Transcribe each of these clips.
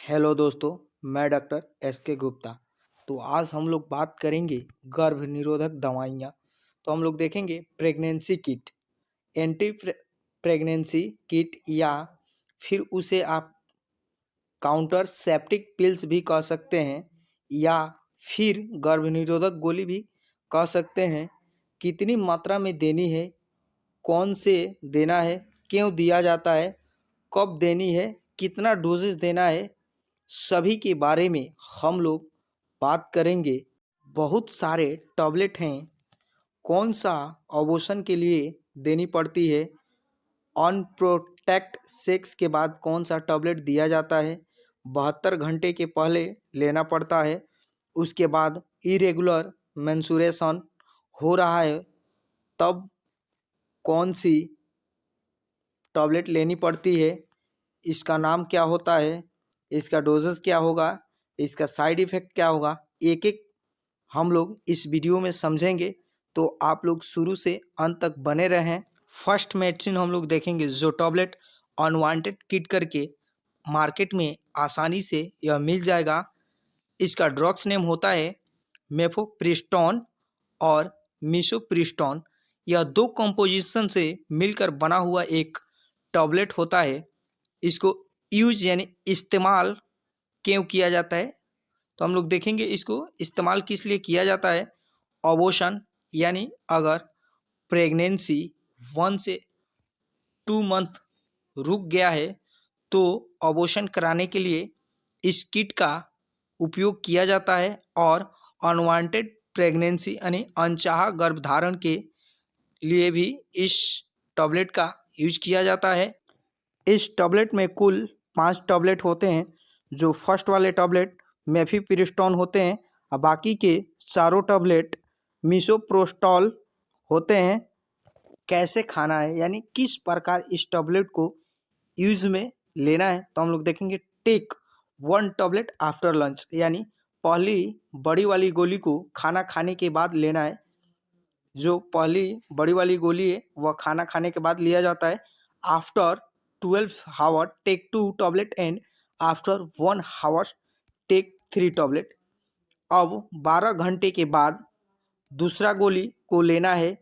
Hello दोस्तों, मैं doctor S के गुप्ता। तो आज हम लोग बात करेंगे गर्भ निरोधक दवाइयाँ। तो हम लोग देखेंगे pregnancy kit, anti pregnancy kit, या फिर उसे आप काउंटर सेप्टिक पिल्स भी कह सकते हैं, या फिर गर्भ निरोधक गोली भी कह सकते हैं। कितनी मात्रा में देनी है, कौन से देना है, क्यों दिया जाता है, कब देनी है, कितना डोजेस देना है, सभी के बारे में हम लोग बात करेंगे। बहुत सारे टैबलेट हैं, कौन सा अबॉर्शन के लिए देनी पड़ती है, अनप्रोटेक्ट सेक्स के बाद कौन सा टैबलेट दिया जाता है, 72 घंटे के पहले लेना पड़ता है, उसके बाद इरेगुलर मेंस्ट्रुएशन हो रहा है तब कौन सी टैबलेट लेनी पड़ती है, इसका नाम क्या होता है, इसका डोजेस क्या होगा, इसका साइड इफ़ेक्ट क्या होगा, एक एक हम लोग इस वीडियो में समझेंगे। तो आप लोग शुरू से अंत तक बने रहें। फर्स्ट मेडिसिन हम लोग देखेंगे जो टैबलेट अनवांटेड किट करके मार्केट में आसानी से यह मिल जाएगा। इसका ड्रग्स नेम होता है मेफोप्रिस्टोन और मिसोप्रिस्टोन। यह दो कंपोजिशन से मिलकर बना हुआ एक टैबलेट होता है। इसको यूज यानी इस्तेमाल क्यों किया जाता है, तो हम लोग देखेंगे इसको इस्तेमाल किस लिए किया जाता है। अबॉर्शन यानी अगर प्रेगनेंसी 1 से 2 मंथ रुक गया है तो अबॉर्शन कराने के लिए इस किट का उपयोग किया जाता है। और अनवांटेड प्रेगनेंसी यानी अनचाहा गर्भधारण के लिए भी इस टैबलेट का यूज किया जाता है। इस टैबलेट में कुल 5 टैबलेट होते हैं। जो फर्स्ट वाले टैबलेट मेफिप्रिस्टोन होते हैं और बाकी के चारों टैबलेट मिसोप्रोस्टॉल होते हैं। कैसे खाना है यानी किस प्रकार इस टैबलेट को यूज में लेना है, तो हम लोग देखेंगे। टेक 1 टैबलेट आफ्टर लंच, यानी पहली बड़ी वाली गोली को खाना खाने के बाद लेना है। जो पहली बड़ी वाली गोली है वह खाना खाने के बाद लिया जाता है। After 12 hour take 2 tablet and after 1 hour take 3 tablet. अब 12 घंटे के बाद दूसरा गोली को लेना है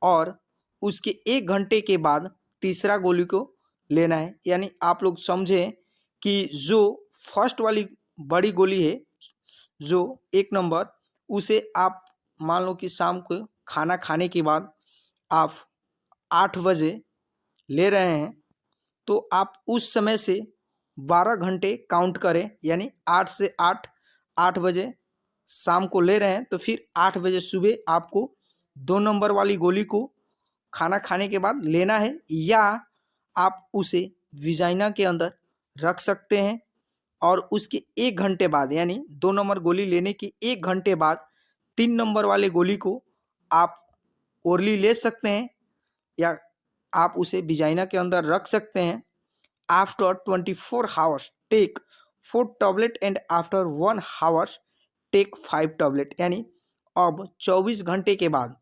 और उसके 1 घंटे के बाद तीसरा गोली को लेना है। यानी आप लोग समझें कि जो फर्स्ट वाली बड़ी गोली है, जो 1 नंबर, उसे आप मान लो कि शाम को खाना खाने के बाद आप 8 बजे ले रहे हैं, तो आप उस समय से 12 घंटे काउंट करें। यानी 8 से 8 बजे शाम को ले रहे हैं, तो फिर 8 बजे सुबह आपको 2 नंबर वाली गोली को खाना खाने के बाद लेना है, या आप उसे विजाइना के अंदर रख सकते हैं और उसके 1 घंटे बाद यानी 2 नंबर गोली लेने के 1 घंटे बाद 3 नंबर वाले गोली को आप ओरली ले सकते हैं, या आप उसे विजाइना के अंदर रख सकते हैं। After 24 hours take 4 tablet and after 1 hours take 5 tablet. यानी अब 24 घंटे के बाद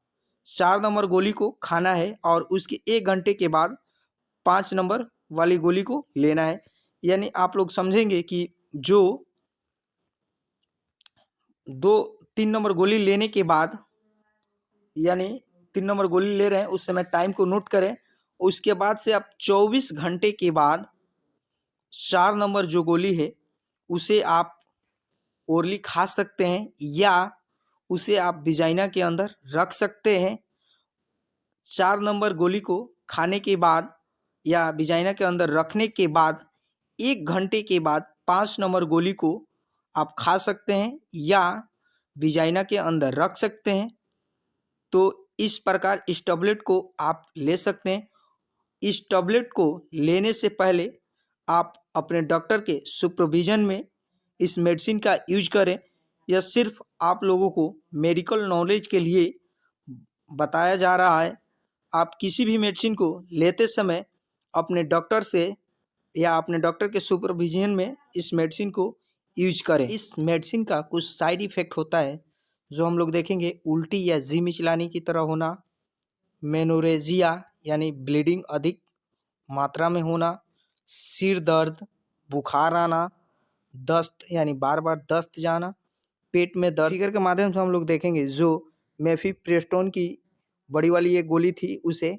4 नंबर गोली को खाना है और उसके 1 घंटे के बाद 5 नंबर वाली गोली को लेना है। यानी आप लोग समझेंगे कि जो 3 नंबर गोली लेने के बाद, यानी 3 नंबर गोली ले रहे हैं उस समय टाइम को नोट करें। उसके बाद से आप 24 घंटे के बाद 4 नंबर जो गोली है उसे आप ओरली खा सकते हैं, या उसे आप विजाइना के अंदर रख सकते हैं। 4 नंबर गोली को खाने के बाद या विजाइना के अंदर रखने के बाद 1 घंटे के बाद 5 नंबर गोली को आप खा सकते हैं या विजाइना के अंदर रख सकते हैं। तो इस प्रकार इस टैबलेट को आप ले सकते हैं। इस टैबलेट को लेने से पहले आप अपने डॉक्टर के सुपरविजन में इस मेडिसिन का यूज करें। यह सिर्फ आप लोगों को मेडिकल नॉलेज के लिए बताया जा रहा है। आप किसी भी मेडिसिन को लेते समय अपने डॉक्टर से या अपने डॉक्टर के सुपरविजन में इस मेडिसिन को यूज करें। इस मेडिसिन का कुछ साइड इफ़ेक्ट होता है जो हम लोग देखेंगे। उल्टी या जी मिचलाने की तरह होना, मेनोरेजिया यानी ब्लीडिंग अधिक मात्रा में होना, सिर दर्द, बुखार आना, दस्त यानी बार बार दस्त जाना, पेट में दर्द। फिगर के माध्यम से हम लोग देखेंगे जो मेफिप्रेस्टोन की बड़ी वाली ये गोली थी उसे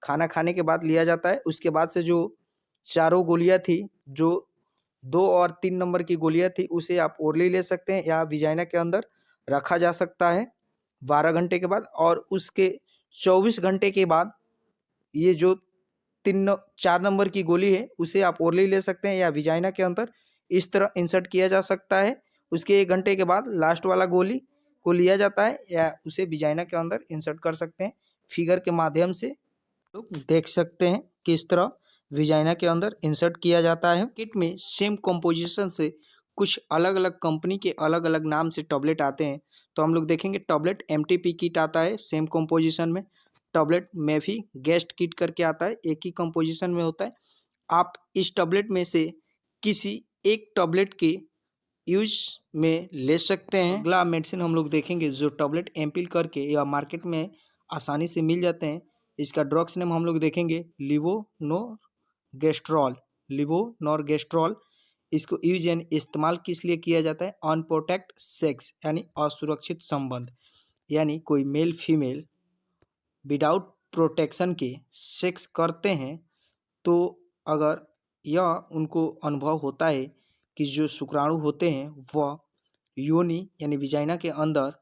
खाना खाने के बाद लिया जाता है। उसके बाद से जो चारों गोलियां थी, जो 2 और 3 नंबर की गोलियां थी, उसे आप ओरली ले सकते हैं या विजाइना के अंदर रखा जा सकता है 12 घंटे के बाद। और उसके 24 घंटे के बाद ये जो 4 नंबर की गोली है उसे आप ओरली ले सकते हैं या विजाइना के अंदर इस तरह इंसर्ट किया जा सकता है। उसके 1 घंटे के बाद लास्ट वाला गोली को लिया जाता है या उसे विजाइना के अंदर इंसर्ट कर सकते हैं। फिगर के माध्यम से लोग देख सकते हैं किस तरह विजाइना के अंदर इंसर्ट किया जाता है। किट में सेम कंपोजिशन से कुछ अलग अलग कंपनी के अलग अलग नाम से टैबलेट आते हैं। तो हम लोग देखेंगे टैबलेट एमटीपी किट आता है सेम कंपोजिशन में, टैबलेट मेफी गेस्ट किट करके आता है, एक ही कंपोजिशन में होता है। आप इस टैबलेट में से किसी एक टैबलेट के यूज में ले सकते हैं। अगला मेडिसिन हम लोग देखेंगे जो टैबलेट एम्पिल करके या मार्केट में आसानी से मिल जाते हैं। इसका ड्रग्स नेम हम लोग देखेंगे लिवोनोर्गेस्ट्रॉल। लिवोनोर्गेस्ट्रॉल इसको यूज यानी इस्तेमाल किस लिए किया जाता है? अनप्रोटेक्ट सेक्स यानी असुरक्षित संबंध, यानी कोई मेल फीमेल विदाउट प्रोटेक्शन के सेक्स करते हैं तो अगर यह उनको अनुभव होता है कि जो शुक्राणु होते हैं वह योनि यानी विजाइना के अंदर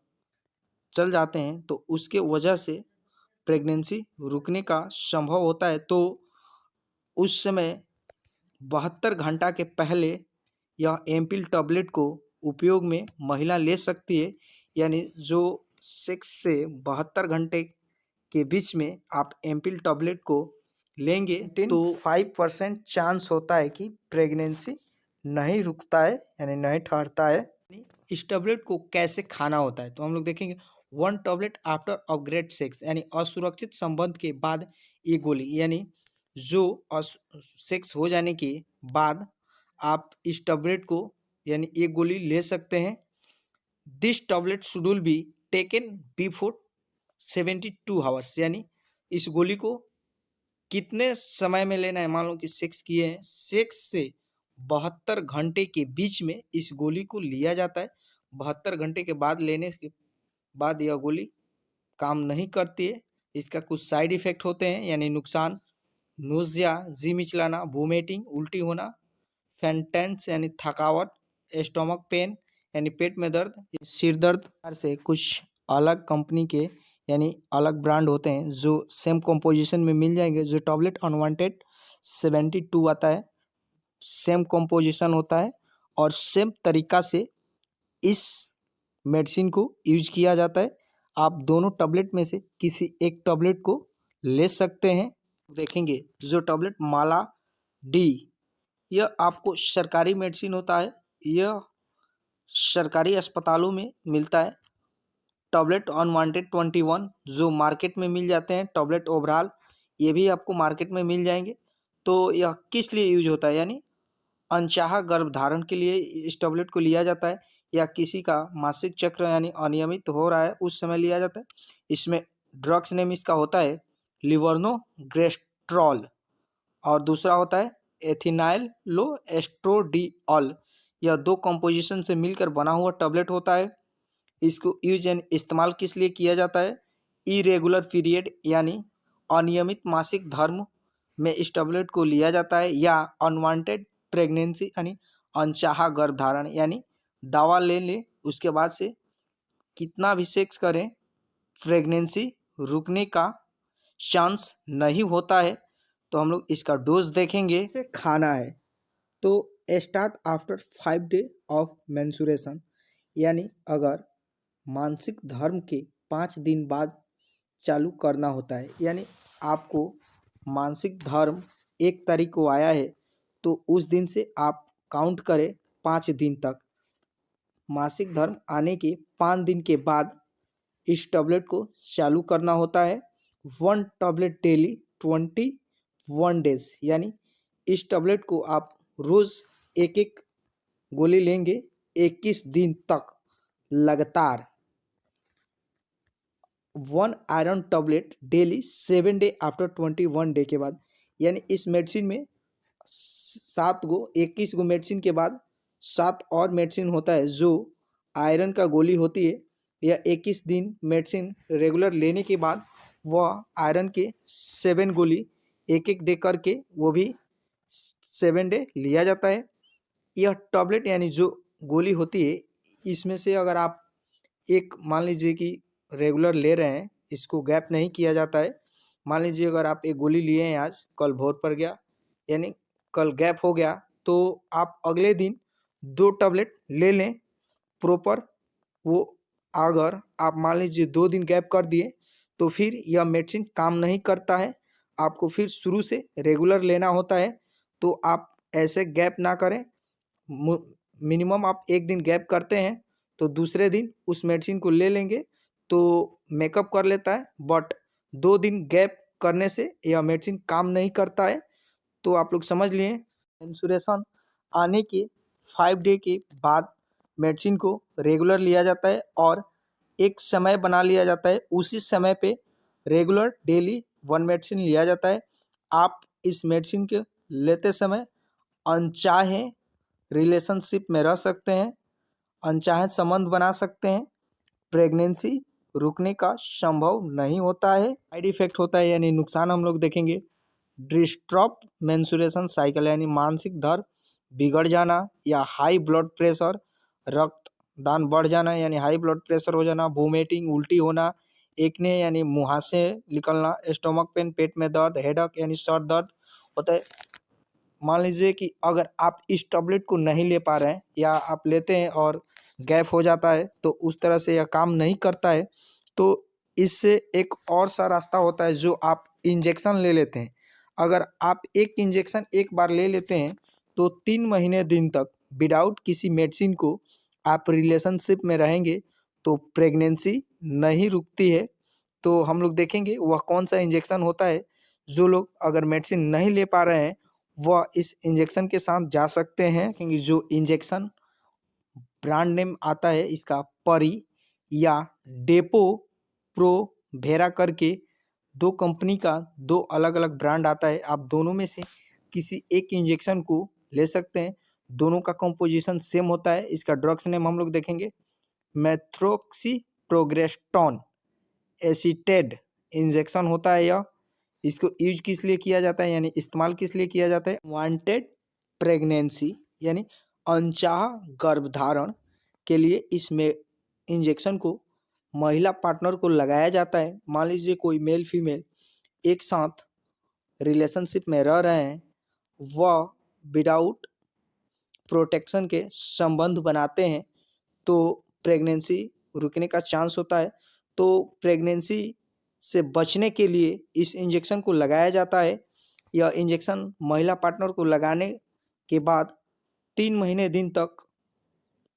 चल जाते हैं तो उसके वजह से प्रेगनेंसी रुकने का संभव होता है। तो उस समय 72 घंटा के पहले यह एम्पिल टैबलेट को उपयोग में महिला ले सकती है। यानी जो सेक्स से 72 घंटे के बीच में आप एम्पिल टैबलेट को लेंगे तो 5% चांस होता है कि प्रेगनेंसी नहीं रुकता है यानी नहीं ठहरता है। इस टैबलेट को कैसे खाना होता है तो हम लोग देखेंगे 1 टैबलेट आफ्टर अपग्रेड सेक्स यानी असुरक्षित संबंध के बाद ये गोली, यानी जो सेक्स हो जाने के बाद आप इस टैबलेट को यानी ये गोली ले सकते हैं। This tablet schedule be taken before 72 hours, यानी इस गोली को कितने समय में लेना है? मान लो कि सेक्स किए हैं, सेक्स से 72 घंटे के बीच में इस गोली को लिया जाता है। 72 घंटे के बाद लेने के बाद यह गोली काम नहीं करती है। इसका कुछ साइड इफेक्ट होते हैं यानी नुकसान, नोजिया, जी मिचलाना, वोमिटिंग, उल्टी होना, फेंटेंस यानी थकावट, स्टमक पेन यानी पेट में दर्द, सिर दर्द से कुछ अलग कंपनी के यानी अलग ब्रांड होते हैं जो सेम कंपोजिशन में मिल जाएंगे। जो टैबलेट अनवांटेड 72 आता है, सेम कंपोजिशन होता है और सेम तरीका से इस मेडिसिन को यूज किया जाता है। आप दोनों टैबलेट में से किसी एक टैबलेट को ले सकते हैं। देखेंगे जो टैबलेट माला डी, यह आपको सरकारी मेडिसिन होता है, यह सरकारी अस्पतालों में मिलता है। टैबलेट अनवांटेड 21 जो मार्केट में मिल जाते हैं, टैबलेट ओवरऑल ये भी आपको मार्केट में मिल जाएंगे। तो यह किस लिए यूज होता है? यानी अनचाहा गर्भधारण के लिए इस टैबलेट को लिया जाता है या किसी का मासिक चक्र यानी अनियमित हो रहा है उस समय लिया जाता है। इसमें ड्रग्स नेम इसका होता है लिवर्नोग्रेस्ट्रॉल और दूसरा होता है एथिनाइल लो एस्ट्रोडियोल। यह 2 कंपोजिशन से मिलकर बना हुआ टैबलेट होता है। इसको यूज एंड इस्तेमाल किस लिए किया जाता है? इरेगुलर पीरियड यानी अनियमित मासिक धर्म में इस टैबलेट को लिया जाता है, या अनवांटेड प्रेगनेंसी यानी अनचाहा गर्भधारण, यानी दवा ले ले उसके बाद से कितना भी सेक्स करें प्रेगनेंसी रुकने का चांस नहीं होता है। तो हम लोग इसका डोज देखेंगे। इसे खाना है तो start after 5 day of mensuration, यानी अगर मासिक धर्म के 5 दिन बाद चालू करना होता है। यानी आपको मासिक धर्म 1 तारीख को आया है तो उस दिन से आप काउंट करें 5 दिन तक। मासिक धर्म आने के 5 दिन के बाद इस टैबलेट को चालू करना होता है। 1 टैबलेट डेली 21 डेज, यानी इस टैबलेट को आप रोज़ एक एक गोली लेंगे 21 दिन तक लगातार। 1 iron tablet daily 7 day after 21 day के बाद, यानी इस मेडिसिन में 7 गो 21 गो मेडिसिन के बाद 7 और मेडिसिन होता है जो आयरन का गोली होती है। यह 21 दिन मेडिसिन रेगुलर लेने के बाद वह आयरन के 7 गोली एक एक डे करके वो भी 7 डे लिया जाता है। यह टैबलेट यानी जो गोली होती है, इसमें से अगर आप एक मान लीजिए कि रेगुलर ले रहे हैं, इसको गैप नहीं किया जाता है। मान लीजिए अगर आप एक गोली लिए हैं आज, कल भोर पड़ गया यानी कल गैप हो गया, तो आप अगले दिन 2 टैबलेट ले लें प्रॉपर। वो अगर आप मान लीजिए 2 दिन गैप कर दिए तो फिर यह मेडिसिन काम नहीं करता है, आपको फिर शुरू से रेगुलर लेना होता है। तो आप ऐसे गैप ना करें। मिनिमम आप 1 दिन गैप करते हैं तो दूसरे दिन उस मेडिसिन को ले लेंगे तो मेकअप कर लेता है, बट 2 दिन गैप करने से यह मेडिसिन काम नहीं करता है। तो आप लोग समझ लिए, मेंस्ट्रुएशन आने के 5 डे के बाद मेडिसिन को रेगुलर लिया जाता है और एक समय बना लिया जाता है, उसी समय पे रेगुलर डेली 1 मेडिसिन लिया जाता है। आप इस मेडिसिन के लेते समय अनचाहे रिलेशनशिप में रह सकते हैं, अनचाहे संबंध बना सकते हैं, प्रेगनेंसी रुकने का संभव नहीं होता है। साइड इफेक्ट होता है यानी नुकसान हम लोग देखेंगे। डिस्टर्ब मेंस्ट्रुएशन साइकिल यानी मानसिक दर बिगड़ जाना या हाई ब्लड प्रेशर, रक्तदान बढ़ जाना यानी हाई ब्लड प्रेशर हो जाना, वोमिटिंग उल्टी होना, एक्ने यानी मुहासे निकलना, स्टोमक पेन पेट में दर्द, हेडेक यानी सर दर्द होता है। मान लीजिए कि अगर आप इस टैबलेट को नहीं ले पा रहे हैं या आप लेते हैं और गैप हो जाता है तो उस तरह से यह काम नहीं करता है, तो इससे एक और सा रास्ता होता है जो आप इंजेक्शन ले लेते हैं। अगर आप एक इंजेक्शन एक बार ले लेते हैं तो 3 महीने दिन तक विदाउट किसी मेडिसिन को आप रिलेशनशिप में रहेंगे तो प्रेगनेंसी नहीं रुकती है। तो हम लोग देखेंगे वह कौन सा इंजेक्शन होता है। जो लोग अगर मेडिसिन नहीं ले पा रहे हैं वह इस इंजेक्शन के साथ जा सकते हैं, क्योंकि जो इंजेक्शन ब्रांड नेम आता है इसका परी या डेपो प्रोवेरा करके 2 कंपनी का 2 अलग अलग ब्रांड आता है। आप दोनों में से किसी एक इंजेक्शन को ले सकते हैं, दोनों का कंपोजिशन सेम होता है। इसका ड्रग्स नेम हम लोग देखेंगे मेथ्रोक्सीप्रोग्रेस्टोन एसीटेड इंजेक्शन होता है। यह इसको यूज किस लिए किया जाता है यानी इस्तेमाल किस लिए किया जाता है, वांटेड प्रेगनेंसी यानी अनचाहा गर्भधारण के लिए इसमें इंजेक्शन को महिला पार्टनर को लगाया जाता है। मान लीजिए कोई मेल फीमेल एक साथ रिलेशनशिप में रह रहे हैं, वह विदाउट प्रोटेक्शन के संबंध बनाते हैं तो प्रेगनेंसी रुकने का चांस होता है। तो प्रेगनेंसी से बचने के लिए इस इंजेक्शन को लगाया जाता है। यह इंजेक्शन महिला पार्टनर को लगाने के बाद 3 महीने दिन तक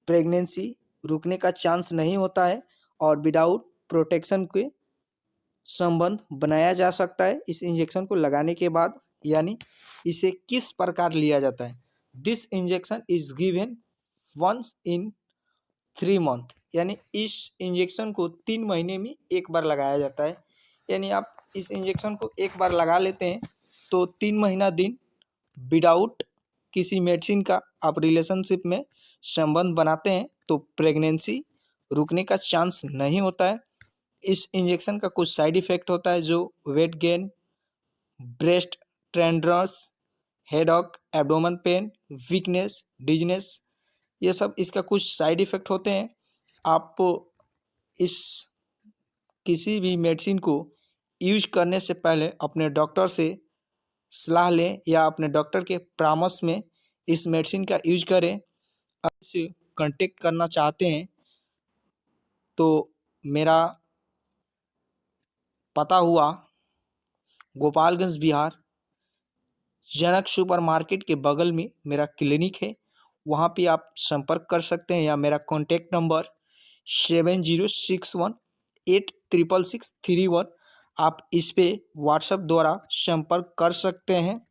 प्रेगनेंसी रुकने का चांस नहीं होता है और विदाउट प्रोटेक्शन के संबंध बनाया जा सकता है इस इंजेक्शन को लगाने के बाद। यानी इसे किस प्रकार लिया जाता है, this injection is given once in 3 month यानी इस इंजेक्शन को 3 महीने में एक बार लगाया जाता है। यानी आप इस इंजेक्शन को एक बार लगा लेते हैं तो 3 महीना दिन विदाउट किसी मेडिसिन का आप रिलेशनशिप में संबंध बनाते हैं तो प्रेगनेंसी रुकने का चांस नहीं होता है। इस इंजेक्शन का कुछ साइड इफ़ेक्ट होता है जो weight gain, breast tenderness, headache, abdomen pain, weakness, dizziness, ये सब इसका कुछ साइड इफ़ेक्ट होते हैं। आप इस किसी भी मेडिसिन को यूज करने से पहले अपने डॉक्टर से सलाह लें या अपने डॉक्टर के परामर्श में इस मेडिसिन का यूज करें। आप इसे कांटेक्ट करना चाहते हैं तो मेरा पता हुआ गोपालगंज बिहार, जनक सुपर मार्केट के बगल में मेरा क्लिनिक है, वहाँ पे आप संपर्क कर सकते हैं या मेरा कॉन्टेक्ट नंबर 7061866631, आप इस पे व्हाट्सएप द्वारा संपर्क कर सकते हैं।